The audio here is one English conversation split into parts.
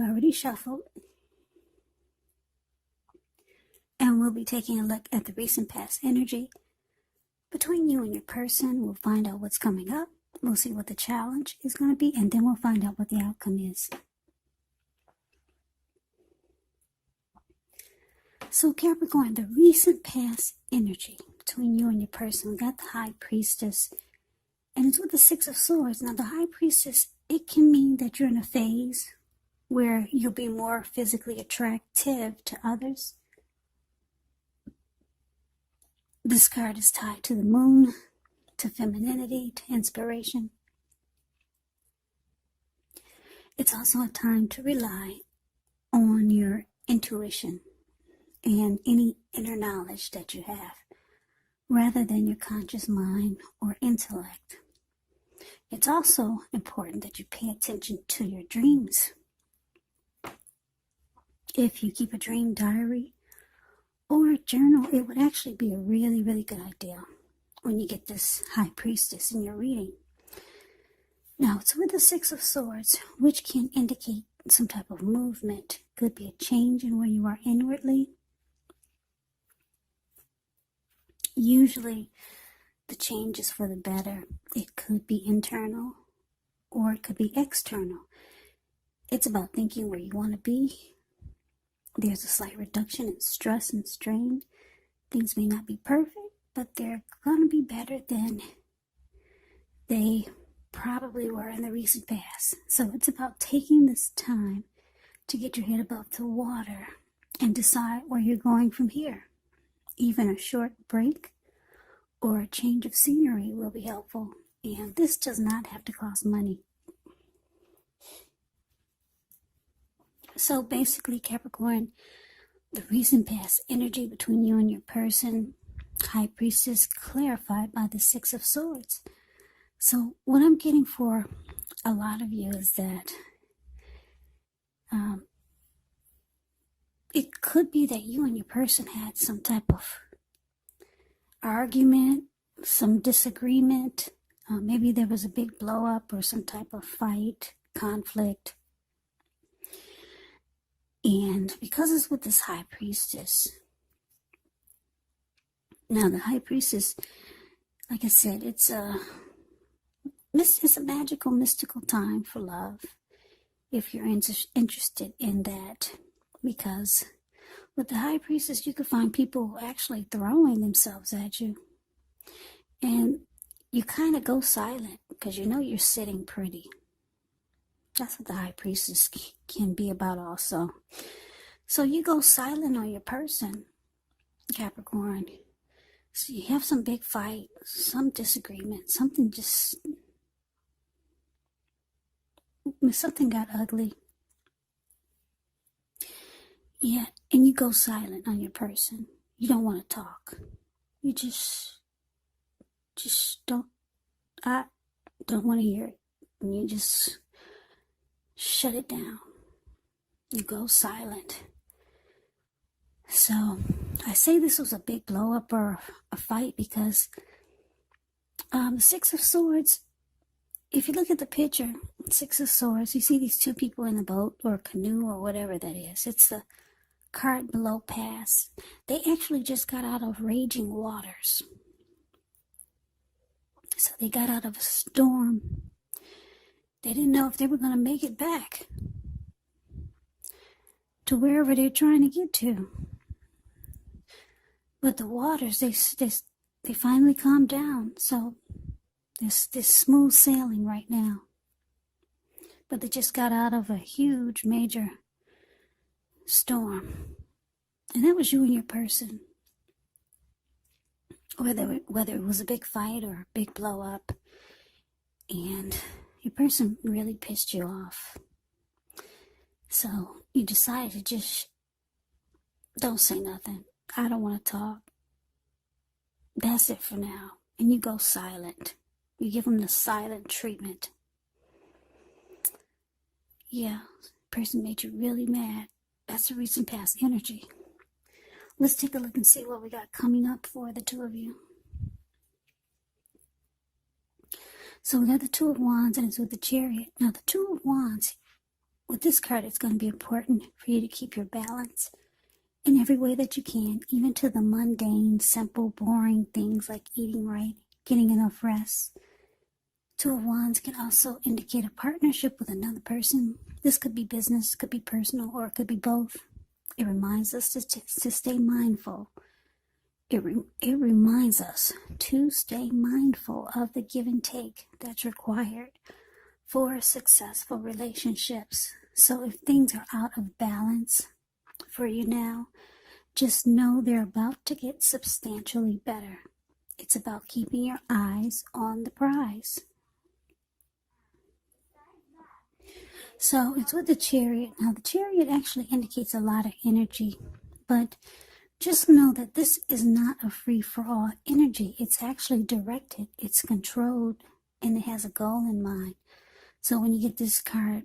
already shuffled, and we'll be taking a look at the recent past energy between you and your person. We'll find out what's coming up. We'll see what the challenge is going to be, and then we'll find out what the outcome is. So Capricorn, the recent past energy between you and your person, we got the High Priestess, and it's with the Six of Swords. Now the High Priestess, it can mean that you're in a phase where you'll be more physically attractive to others. This card is tied to the moon, to femininity, to inspiration. It's also a time to rely on your intuition and any inner knowledge that you have, rather than your conscious mind or intellect. It's also important that you pay attention to your dreams. If you keep a dream diary or a journal, it would actually be a really, really good idea when you get this High Priestess in your reading. Now, it's with the Six of Swords, which can indicate some type of movement. Could be a change in where you are inwardly. Usually, the change is for the better. It could be internal, or it could be external. It's about thinking where you want to be. There's a slight reduction in stress and strain. Things may not be perfect, but they're going to be better than they probably were in the recent past. So it's about taking this time to get your head above the water and decide where you're going from here. Even a short break or a change of scenery will be helpful. And this does not have to cost money. So basically, Capricorn, the recent past energy between you and your person, High Priestess, clarified by the Six of Swords. So what I'm getting for a lot of you is that it could be that you and your person had some type of argument, some disagreement. Maybe there was a big blow up or some type of fight, conflict. And because it's with this High Priestess, now the High Priestess, like I said, it's a magical, mystical time for love, if you're interested in that. Because with the High Priestess, you could find people actually throwing themselves at you. And you kind of go silent because you know you're sitting pretty. That's what the High Priestess can be about also. So you go silent on your person, Capricorn. So you have some big fight, some disagreement, something got ugly. Yeah, and you go silent on your person. You don't want to talk. You just I don't want to hear it. And you just shut it down. You go silent. So I say this was a big blow up or a fight because the Six of Swords, if you look at the picture, Six of Swords, you see these two people in a boat or a canoe or whatever that is. It's the card below pass. They actually just got out of raging waters. So they got out of a storm. They didn't know if they were going to make it back to wherever they're trying to get to. But the waters, they finally calmed down. So there's smooth sailing right now. But they just got out of a huge, major storm. And that was you and your person. Whether it was a big fight or a big blow up. And your person really pissed you off. So you decided to just don't say nothing. I don't want to talk. That's it for now. And you go silent. You give them the silent treatment. Yeah, person made you really mad. That's the recent past energy. Let's take a look and see what we got coming up for the two of you. So we got the Two of Wands and it's with the Chariot. Now the Two of Wands, with this card, it's going to be important for you to keep your balance in every way that you can, even to the mundane, simple, boring things like eating right, getting enough rest. Two of Wands can also indicate a partnership with another person. This could be business, could be personal, or it could be both. It reminds us to stay mindful. It reminds us to stay mindful of the give and take that's required for successful relationships. So if things are out of balance for you now, just know they're about to get substantially better. It's about keeping your eyes on the prize. So it's with the Chariot. Now the Chariot actually indicates a lot of energy, but just know that this is not a free-for-all energy. It's actually directed, it's controlled, and it has a goal in mind. So when you get this card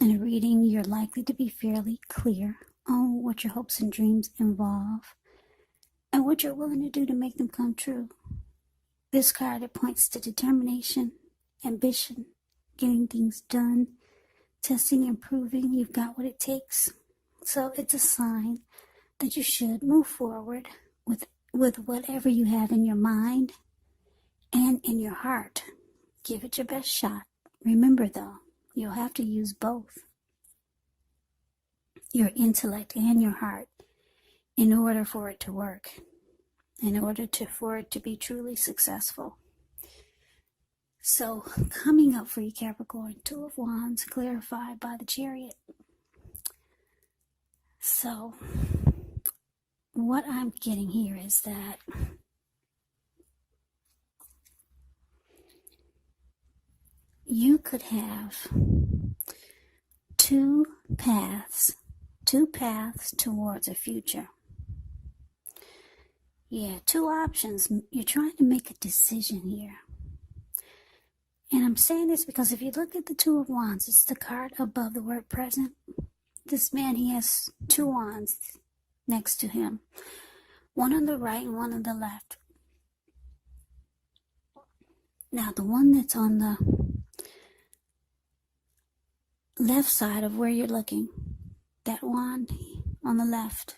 in a reading, you're likely to be fairly clear on what your hopes and dreams involve and what you're willing to do to make them come true. This card, it points to determination, ambition, getting things done, testing and proving you've got what it takes. So it's a sign that you should move forward with whatever you have in your mind and in your heart. Give it your best shot. Remember though, you'll have to use both, your intellect and your heart, in order for it to work, for it to be truly successful. So coming up for you, Capricorn, Two of Wands clarified by the Chariot. So what I'm getting here is that you could have two paths towards a future. Yeah, two options. You're trying to make a decision here. And I'm saying this because if you look at the Two of Wands, it's the card above the word present. This man, he has two wands next to him, one on the right and one on the left. Now, the one that's on the left side of where you're looking, that wand on the left,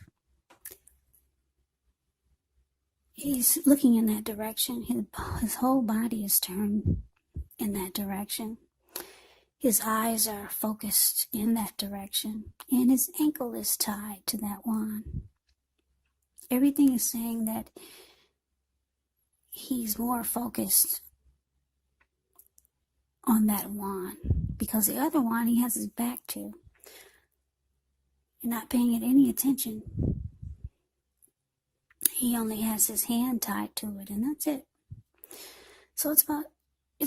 he's looking in that direction. His whole body is turned in that direction. His eyes are focused in that direction, and his ankle is tied to that wand. Everything is saying that he's more focused on that wand, because the other wand he has his back to. You're not paying it any attention. He only has his hand tied to it, and that's it. So it's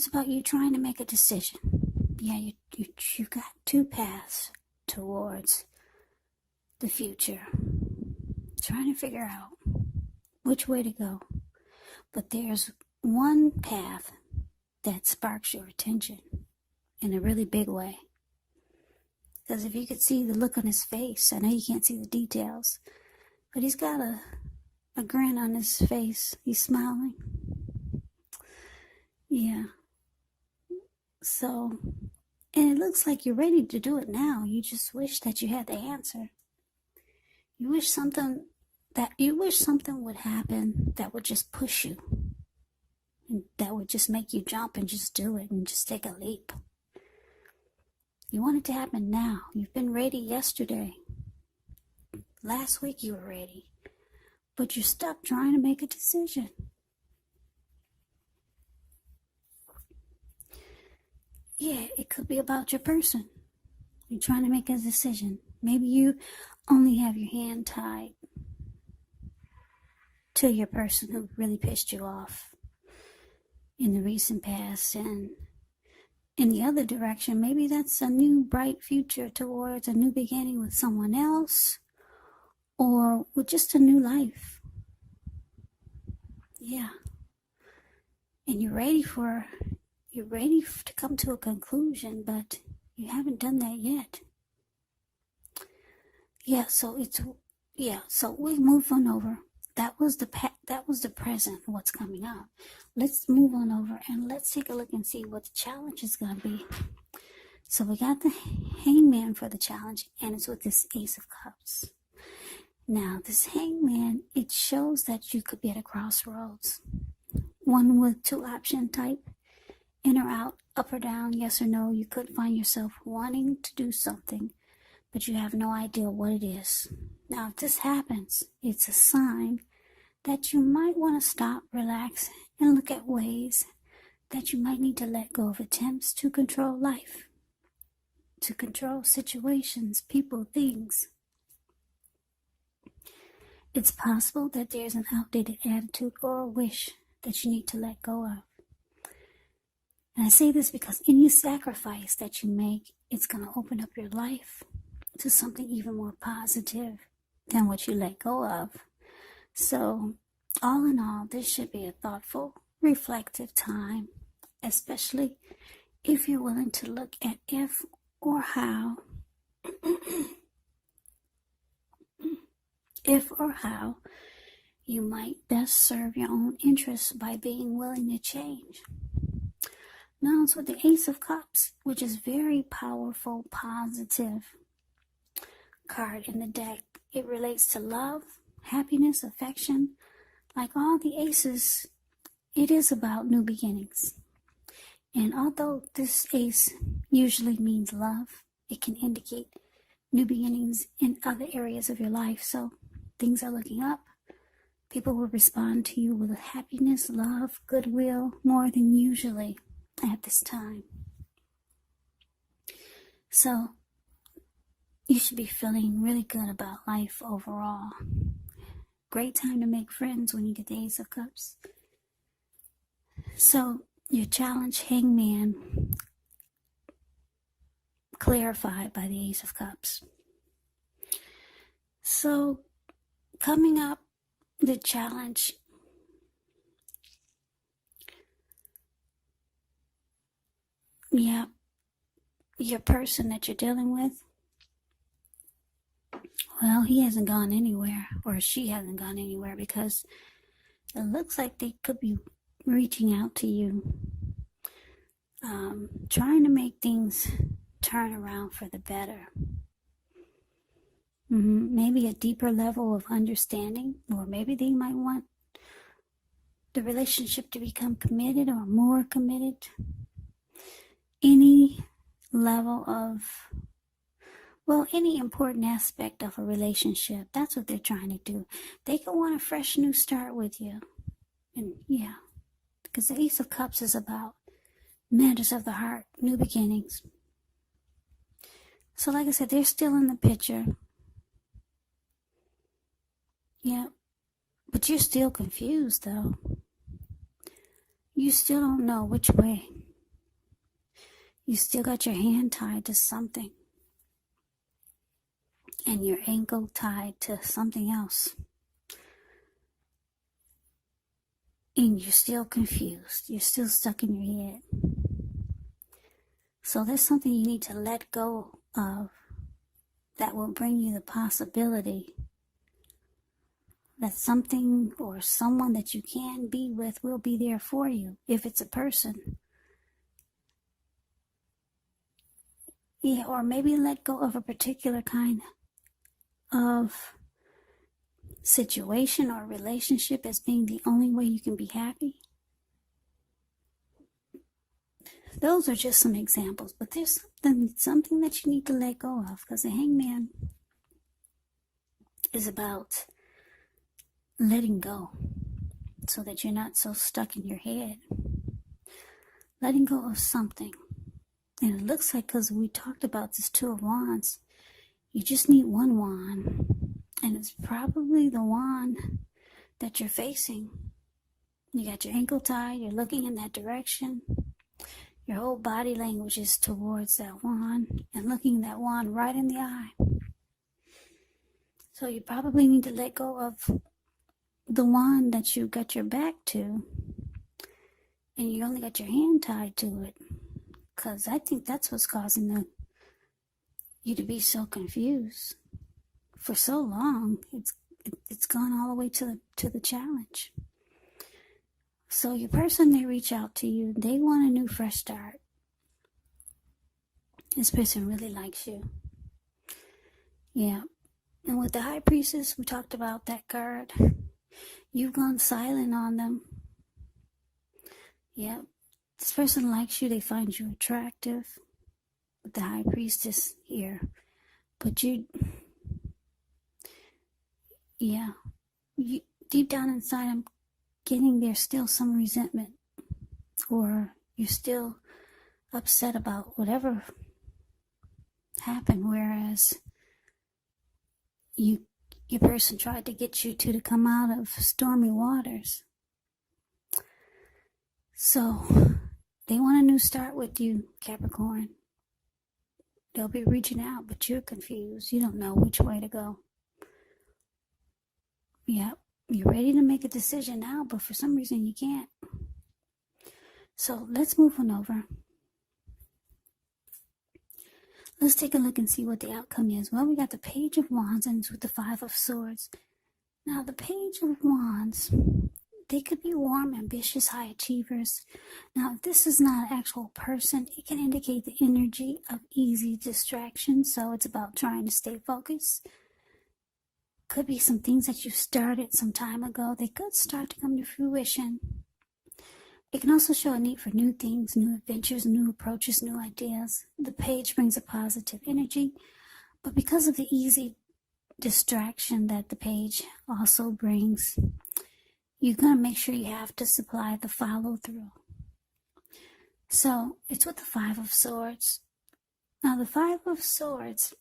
about you trying to make a decision. Yeah, you've got two paths towards the future. Trying to figure out which way to go. But there's one path that sparks your attention in a really big way. Because if you could see the look on his face, I know you can't see the details, but he's got a grin on his face. He's smiling. Yeah. So, and it looks like you're ready to do it now. You just wish that you had the answer. You wish something would happen that would just push you, and that would just make you jump and just do it and just take a leap. You want it to happen now. You've been ready yesterday. Last week you were ready, but you're stuck trying to make a decision. Yeah, it could be about your person. You're trying to make a decision. Maybe you only have your hand tied to your person who really pissed you off in the recent past. And in the other direction, maybe that's a new bright future towards a new beginning with someone else, or with just a new life. Yeah. And you're ready to come to a conclusion, but you haven't done that yet. Yeah, so we've moved on over. That was the present, what's coming up. Let's move on over and let's take a look and see what the challenge is going to be. So we got the Hangman for the challenge, and it's with this Ace of Cups. Now, this Hangman, it shows that you could be at a crossroads. One with two option type, in or out, up or down, yes or no. You could find yourself wanting to do something, but you have no idea what it is. Now, if this happens, it's a sign that you might want to stop, relax, and look at ways that you might need to let go of attempts to control life, to control situations, people, things. It's possible that there's an outdated attitude or a wish that you need to let go of. And I say this because any sacrifice that you make, it's going to open up your life to something even more positive than what you let go of. So, all in all, this should be a thoughtful, reflective time, especially if you're willing to look at if or how you might best serve your own interests by being willing to change. Now it's with the Ace of Cups, which is very powerful, positive card in the deck. It relates to love, happiness, affection. Like all the aces, it is about new beginnings. And although this ace usually means love, it can indicate new beginnings in other areas of your life. So things are looking up. People will respond to you with happiness, love, goodwill, more than usually at this time. So you should be feeling really good about life overall. Great time to make friends when you get the Ace of Cups. So your challenge, Hangman, clarified by the Ace of Cups. So coming up, the challenge, your person that you're dealing with, well, he hasn't gone anywhere, or she hasn't gone anywhere, because it looks like they could be reaching out to you, trying to make things turn around for the better. Maybe a deeper level of understanding, or maybe they might want the relationship to become committed or more committed. Any level of, any important aspect of a relationship, that's what they're trying to do. They could want a fresh new start with you. And because the Ace of Cups is about matters of the heart, new beginnings. So like I said, they're still in the picture. But you're still confused, though. You still don't know which way. You still got your hand tied to something, and your ankle tied to something else. And you're still confused. You're still stuck in your head. So there's something you need to let go of that will bring you the possibility that something or someone that you can be with will be there for you, if it's a person. Or maybe let go of a particular kind of situation or relationship as being the only way you can be happy. Those are just some examples, but there's something that you need to let go of, because the Hangman is about letting go so that you're not so stuck in your head. Letting go of something. And it looks like, because we talked about this Two of Wands, you just need one wand. And it's probably the wand that you're facing. You got your ankle tied, you're looking in that direction. Your whole body language is towards that wand and looking that wand right in the eye. So you probably need to let go of the wand that you got your back to, and you only got your hand tied to it, because I think that's what's causing you to be so confused for so long. It's gone all the way to the challenge. So your person, they reach out to you, they want a new fresh start. This person really likes you. Yeah. And with the High Priestess, we talked about that card. You've gone silent on them. Yeah. This person likes you. They find you attractive. With the High Priestess here. But you, deep down inside, I'm getting there's still some resentment. Or you're still upset about whatever happened, whereas your person tried to get you to come out of stormy waters. So they want a new start with you, Capricorn. They'll be reaching out, but you're confused. You don't know which way to go. Yeah, you're ready to make a decision now, but for some reason you can't. So let's move on over. Let's take a look and see what the outcome is. Well, we got the Page of Wands and it's with the Five of Swords. Now, the Page of Wands, they could be warm, ambitious, high achievers. Now, if this is not an actual person, it can indicate the energy of easy distraction. So it's about trying to stay focused. Could be some things that you started some time ago. They could start to come to fruition. It can also show a need for new things, new adventures, new approaches, new ideas. The Page brings a positive energy, but because of the easy distraction that the Page also brings, you're going to make sure you have to supply the follow through. So it's with the Five of Swords. Now the Five of Swords,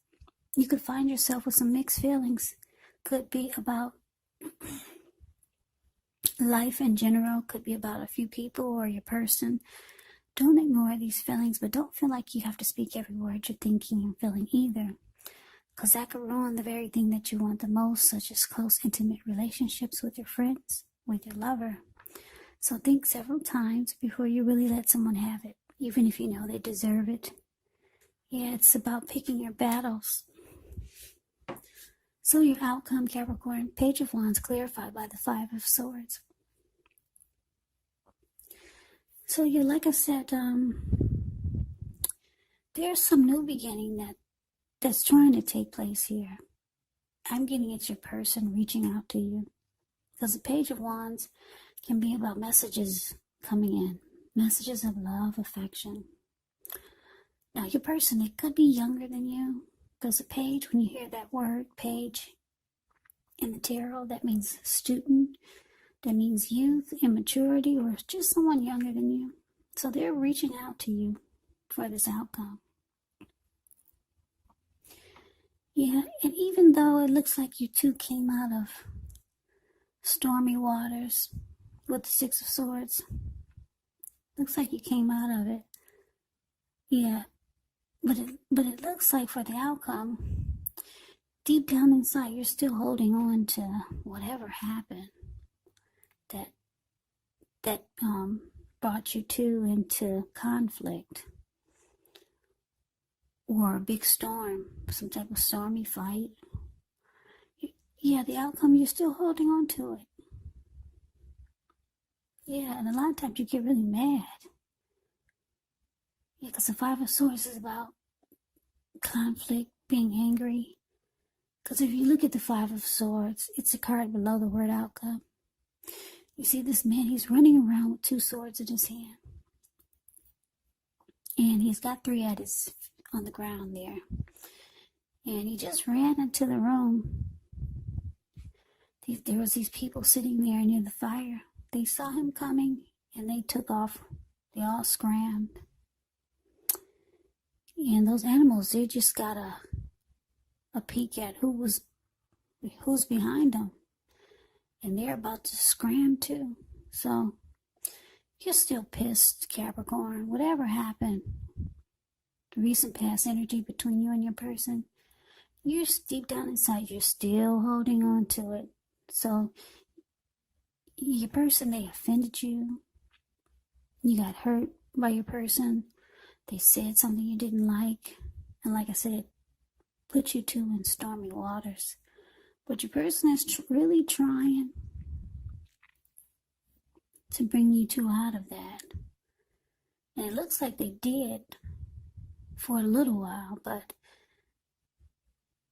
you could find yourself with some mixed feelings. Could be about life in general, could be about a few people or your person. Don't ignore these feelings, but don't feel like you have to speak every word you're thinking and feeling either, because that could ruin the very thing that you want the most, such as close, intimate relationships with your friends, with your lover. So think several times before you really let someone have it, even if you know they deserve it. Yeah, it's about picking your battles. So your outcome, Capricorn, Page of Wands clarified by the Five of Swords. So you, like I said, there's some new beginning that's trying to take place here. I'm getting it's your person reaching out to you, because the Page of Wands can be about messages coming in, messages of love, affection. Now your person, it could be younger than you, because the Page, when you hear that word Page in the tarot, that means student, that means youth, immaturity, or just someone younger than you. So they're reaching out to you for this outcome. Yeah, and even though it looks like you two came out of stormy waters with the Six of Swords, looks like you came out of it. Yeah, but it looks like for the outcome, deep down inside, you're still holding on to whatever happened that brought you two into conflict or a big storm, some type of stormy fight. Yeah, the outcome, you're still holding on to it. Yeah, and a lot of times you get really mad. Yeah, because the Five of Swords is about conflict, being angry. Because if you look at the Five of Swords, it's a card below the word outcome. You see this man, he's running around with two swords in his hand. And he's got three on the ground there. And he just ran into the room. There was these people sitting there near the fire. They saw him coming and they took off. They all scrammed. And those animals, they just got a peek at who's behind them. And they're about to scram too. So you're still pissed, Capricorn. Whatever happened, the recent past energy between you and your person, you're deep down inside, you're still holding on to it. So your person, they offended you. You got hurt by your person. They said something you didn't like. And like I said, put you two in stormy waters. But your person is really trying to bring you two out of that. And it looks like they did. for a little while, but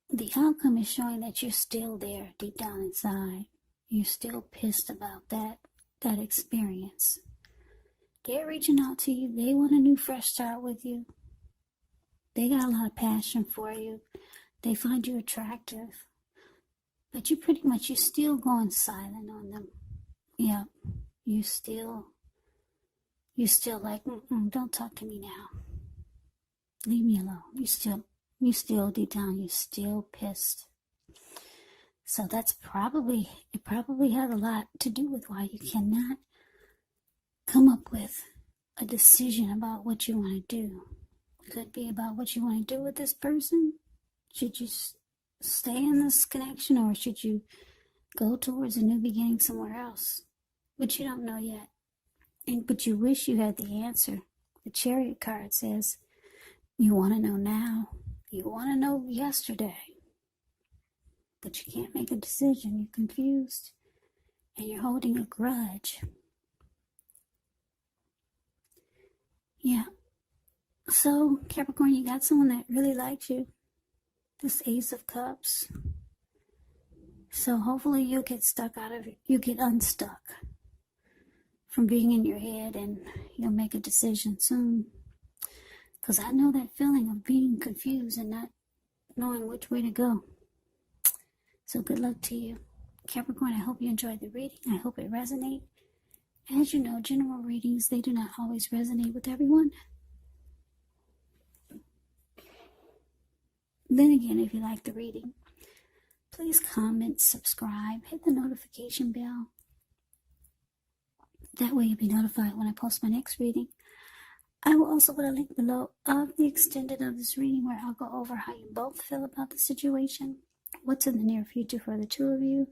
the outcome is showing that you're still there deep down inside. You're still pissed about that experience. They're reaching out to you. They want a new fresh start with you. They got a lot of passion for you. They find you attractive. But you're still going silent on them. Yeah, you still like, don't talk to me now. Leave me alone. You still deep down, you're still pissed. So it probably has a lot to do with why you cannot come up with a decision about what you want to do. It could be about what you want to do with this person. Should you stay in this connection, or should you go towards a new beginning somewhere else? But you don't know yet. But you wish you had the answer. The Chariot card says, you want to know now. You want to know yesterday. But you can't make a decision. You're confused. And you're holding a grudge. Yeah. So, Capricorn, you got someone that really likes you. This Ace of Cups. So hopefully you'll get unstuck from being in your head, and you'll make a decision soon. Because I know that feeling of being confused and not knowing which way to go. So good luck to you. Capricorn, I hope you enjoyed the reading. I hope it resonates. As you know, general readings, they do not always resonate with everyone. Then again, if you like the reading, please comment, subscribe, hit the notification bell. That way you'll be notified when I post my next reading. I will also put a link below of the extended of this reading where I'll go over how you both feel about the situation, what's in the near future for the two of you,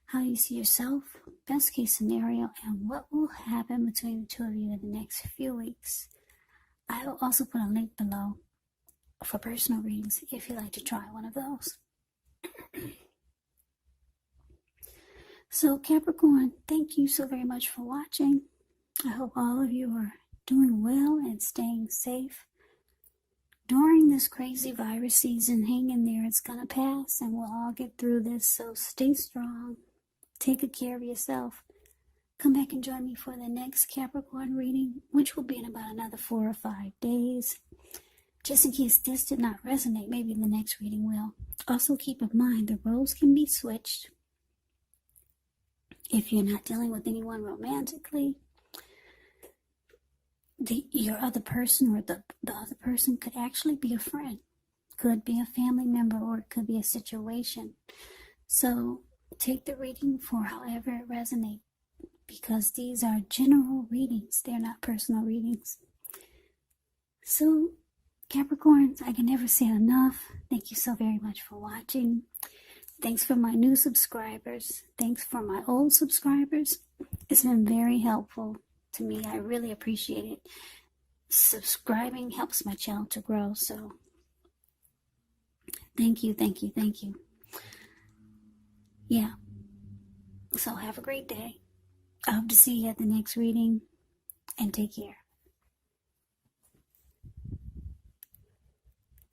how you see yourself, best case scenario, and what will happen between the two of you in the next few weeks. I will also put a link below for personal readings if you'd like to try one of those. So Capricorn, thank you so very much for watching. I hope all of you are doing well and staying safe during this crazy virus season. Hang in there, it's gonna pass and we'll all get through this. So stay strong, take good care of yourself. Come back and join me for the next Capricorn reading, which will be in about another 4 or 5 days. Just in case this did not resonate, maybe the next reading will. Also keep in mind the roles can be switched. If you're not dealing with anyone romantically, your other person or the other person could actually be a friend, could be a family member, or it could be a situation. So take the reading for however it resonates, because these are general readings. They're not personal readings. So Capricorns, I can never say enough. Thank you so very much for watching. Thanks for my new subscribers. Thanks for my old subscribers. It's been very helpful to me. I really appreciate it. Subscribing helps my channel to grow. So thank you, thank you, thank you. Yeah. So have a great day. I hope to see you at the next reading, and take care.